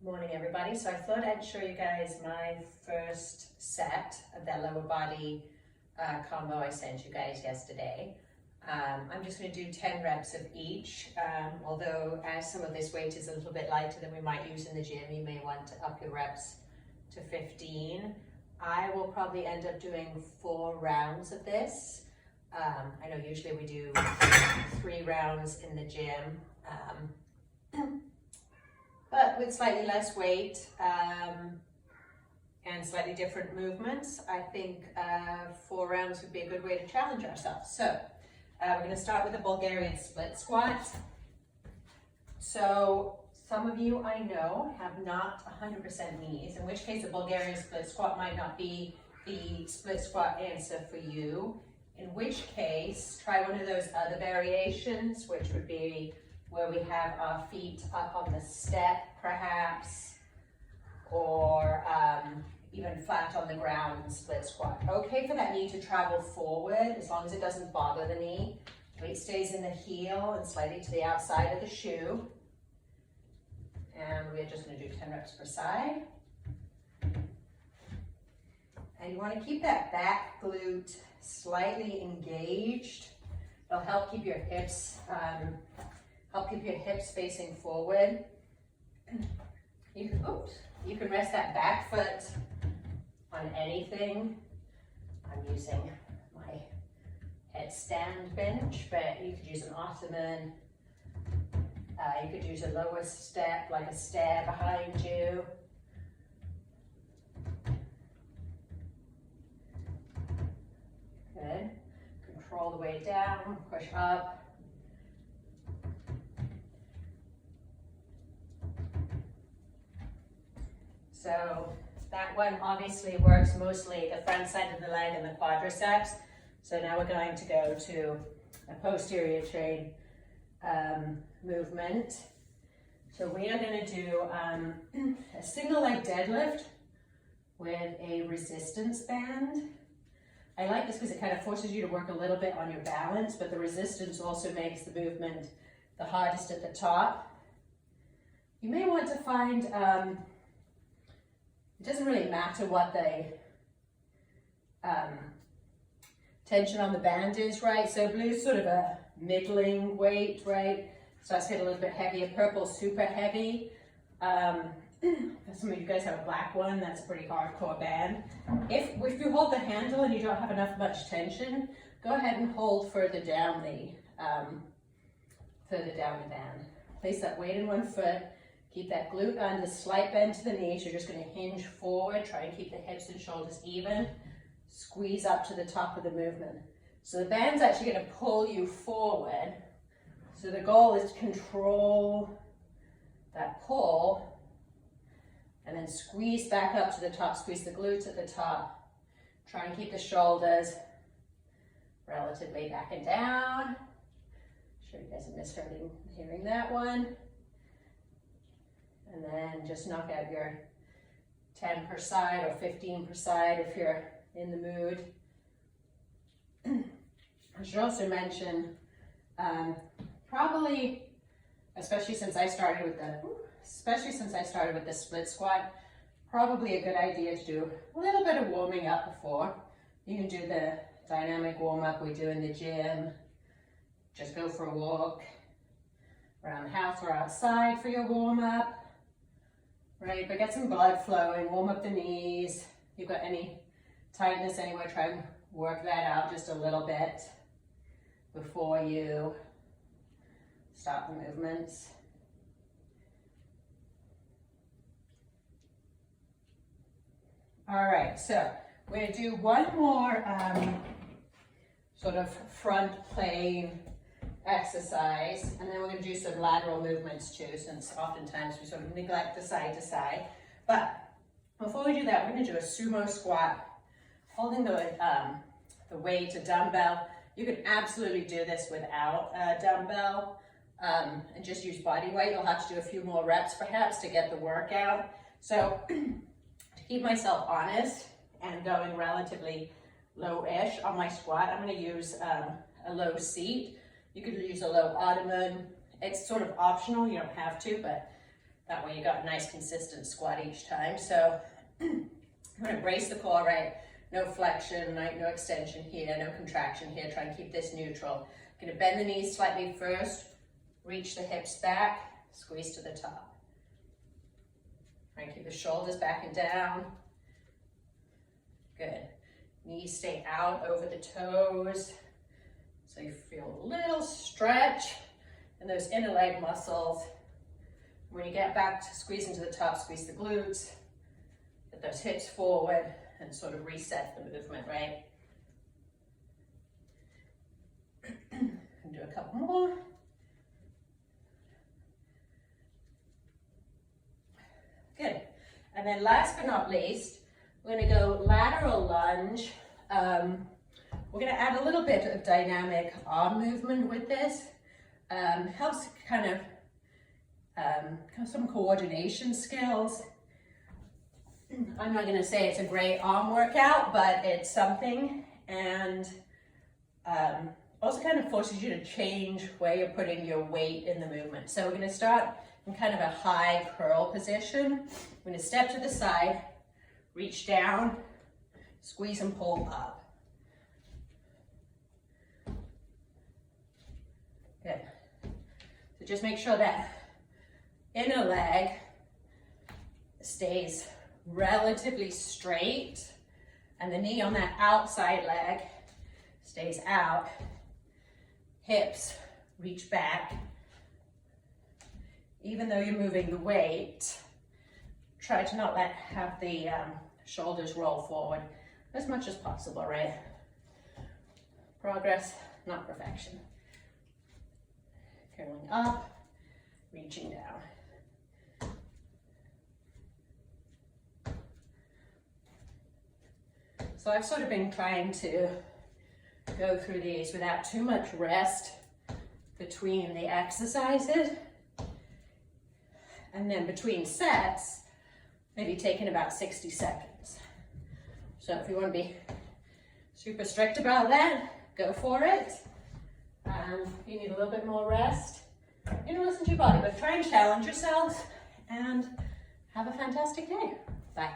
Morning everybody. So I thought I'd show you guys my first set of that lower body combo I sent you guys yesterday. I'm just going to do 10 reps of each, although as some of this weight is a little bit lighter than we might use in the gym, you may want to up your reps to 15. I will probably end up doing 4 rounds of this. I know usually we do 3 rounds in the gym. But with slightly less weight and slightly different movements, I think 4 rounds would be a good way to challenge ourselves. So we're going to start with a Bulgarian split squat. So some of you I know have not 100% knees, in which case a Bulgarian split squat might not be the split squat answer for you. In which case, try one of those other variations, which would be where we have our feet up on the step, perhaps, or even flat on the ground in split squat. Okay for that knee to travel forward, as long as it doesn't bother the knee. Weight stays in the heel and slightly to the outside of the shoe. And we're just going to do 10 reps per side. And you want to keep that back glute slightly engaged. It'll help keep your hips facing forward. You can rest that back foot on anything. I'm using my headstand bench, but you could use an ottoman. You could use a lower step, like a stair behind you. Good. Control the weight down, push up. So that one obviously works mostly the front side of the leg and the quadriceps. So now we're going to go to a posterior chain movement. So we are going to do a single leg deadlift with a resistance band. I like this because it kind of forces you to work a little bit on your balance, but the resistance also makes the movement the hardest at the top. You may want to find it doesn't really matter what the tension on the band is, right? So blue's sort of a middling weight, right? Starts to get a little bit heavier. Purple's super heavy. Some of you guys have a black one. That's a pretty hardcore band. If you hold the handle and you don't have much tension, go ahead and hold further down the band. Place that weight in one foot. Keep that glute under, slight bend to the knees. You're just going to hinge forward. Try and keep the hips and shoulders even. Squeeze up to the top of the movement. So the band's actually going to pull you forward. So the goal is to control that pull and then squeeze back up to the top. Squeeze the glutes at the top. Try and keep the shoulders relatively back and down. I'm sure you guys are hearing that one. And then just knock out your 10 per side or 15 per side if you're in the mood. I should also mention, probably, especially since I started with the split squat, probably a good idea to do a little bit of warming up before. You can do the dynamic warm up we do in the gym. Just go for a walk around the house or outside for your warm up. Right, but get some blood flowing, warm up the knees. If you've got any tightness anywhere, try and work that out just a little bit before you start the movements. All right, so we're going to do one more sort of front plane exercise, and then we're going to do some lateral movements too, since oftentimes we sort of neglect the side to side. But before we do that, we're going to do a sumo squat, holding the weight, a dumbbell. You can absolutely do this without a dumbbell and just use body weight. You'll have to do a few more reps perhaps to get the workout. So to keep myself honest and going relatively low-ish on my squat, I'm going to use a low seat. You could use a low ottoman. It's sort of optional, you don't have to, but That way you got a nice consistent squat each time. So I'm gonna brace the core, right? No flexion, right? No extension here, no contraction here. Try and keep this neutral. I'm gonna bend the knees slightly first, reach the hips back, squeeze to the top. Try and keep the shoulders back and down. Good. Knees stay out over the toes. So you feel a little stretch in those inner leg muscles. When you get back to squeezing to the top, squeeze the glutes, get those hips forward, and sort of reset the movement, right? And do a couple more. Good. And then last but not least, we're going to go lateral lunge. We're going to add a little bit of dynamic arm movement with this. Helps kind of some coordination skills. I'm not going to say it's a great arm workout, but it's something, and also kind of forces you to change where you're putting your weight in the movement. So we're going to start in kind of a high curl position. I'm going to step to the side, reach down, squeeze and pull up. Good. So just make sure that inner leg stays relatively straight and the knee on that outside leg stays out. Hips reach back. Even though you're moving the weight, try to not have the shoulders roll forward as much as possible, right? Progress, not perfection. Curling up, reaching down. So I've sort of been trying to go through these without too much rest between the exercises. And then between sets, maybe taking about 60 seconds. So if you want to be super strict about that, go for it. If you need a little bit more rest, you know, listen to your body, but try and challenge yourself and have a fantastic day. Bye.